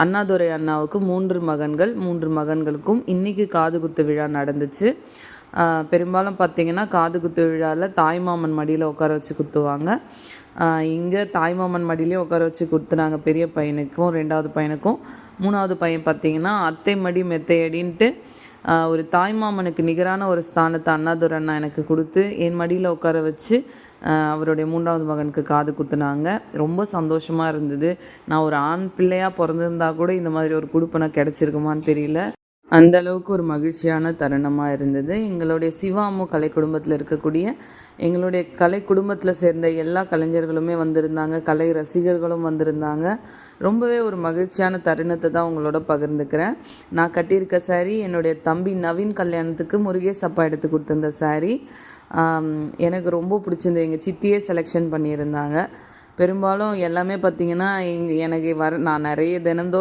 அண்ணாதுரை அண்ணாவுக்கு 3 மகன்கள். 3 மகன்களுக்கும் இன்றைக்கி காது குத்து விழா நடந்துச்சு. பெரும்பாலும் பார்த்திங்கன்னா காது குத்து விழாவில் தாய்மாமன் மடியில் உட்கார வச்சு குத்துவாங்க. இங்கே தாய்மாமன் மடியிலே உட்கார வச்சு குத்துனாங்க பெரிய பையனுக்கும் 2வது பையனுக்கும். 3வது பையன் பார்த்திங்கன்னா அத்தை மடி மெத்தையடின்ட்டு ஒரு தாய்மாமனுக்கு நிகரான ஒரு ஸ்தானத்தை அண்ணாதுரை அண்ணா எனக்கு கொடுத்து என் மடியில் உட்கார வச்சு அவருடைய 3வது மகனுக்கு காது குத்துனாங்க. ரொம்ப சந்தோஷமாக இருந்தது. நான் ஒரு ஆண் பிள்ளையாக பிறந்திருந்தா கூட இந்த மாதிரி ஒரு குடுப்பனை கிடச்சிருக்குமான்னு தெரியல. அந்த அளவுக்கு ஒரு மகிழ்ச்சியான தருணமாக இருந்தது. எங்களுடைய சிவாமு கலை குடும்பத்தில் இருக்கக்கூடிய எங்களுடைய கலை குடும்பத்தில் சேர்ந்த எல்லா கலைஞர்களுமே வந்திருந்தாங்க, கலை ரசிகர்களும் வந்திருந்தாங்க. ரொம்பவே ஒரு மகிழ்ச்சியான தருணத்தை தான் உங்களோட பகிர்ந்துக்கிறேன். நான் கட்டியிருக்க சாரீ என்னுடைய தம்பி நவீன் கல்யாணத்துக்கு முருகேஷ் அப்பா எடுத்து கொடுத்துருந்த சாரீ. எனக்கு ரொம்ப பிடிச்சிருந்தது. எங்கள் சித்தியே செலெக்ஷன் பண்ணியிருந்தாங்க. பெரும்பாலும் எல்லாமே பார்த்திங்கன்னா எனக்கு நான் நிறைய தினந்தோறும்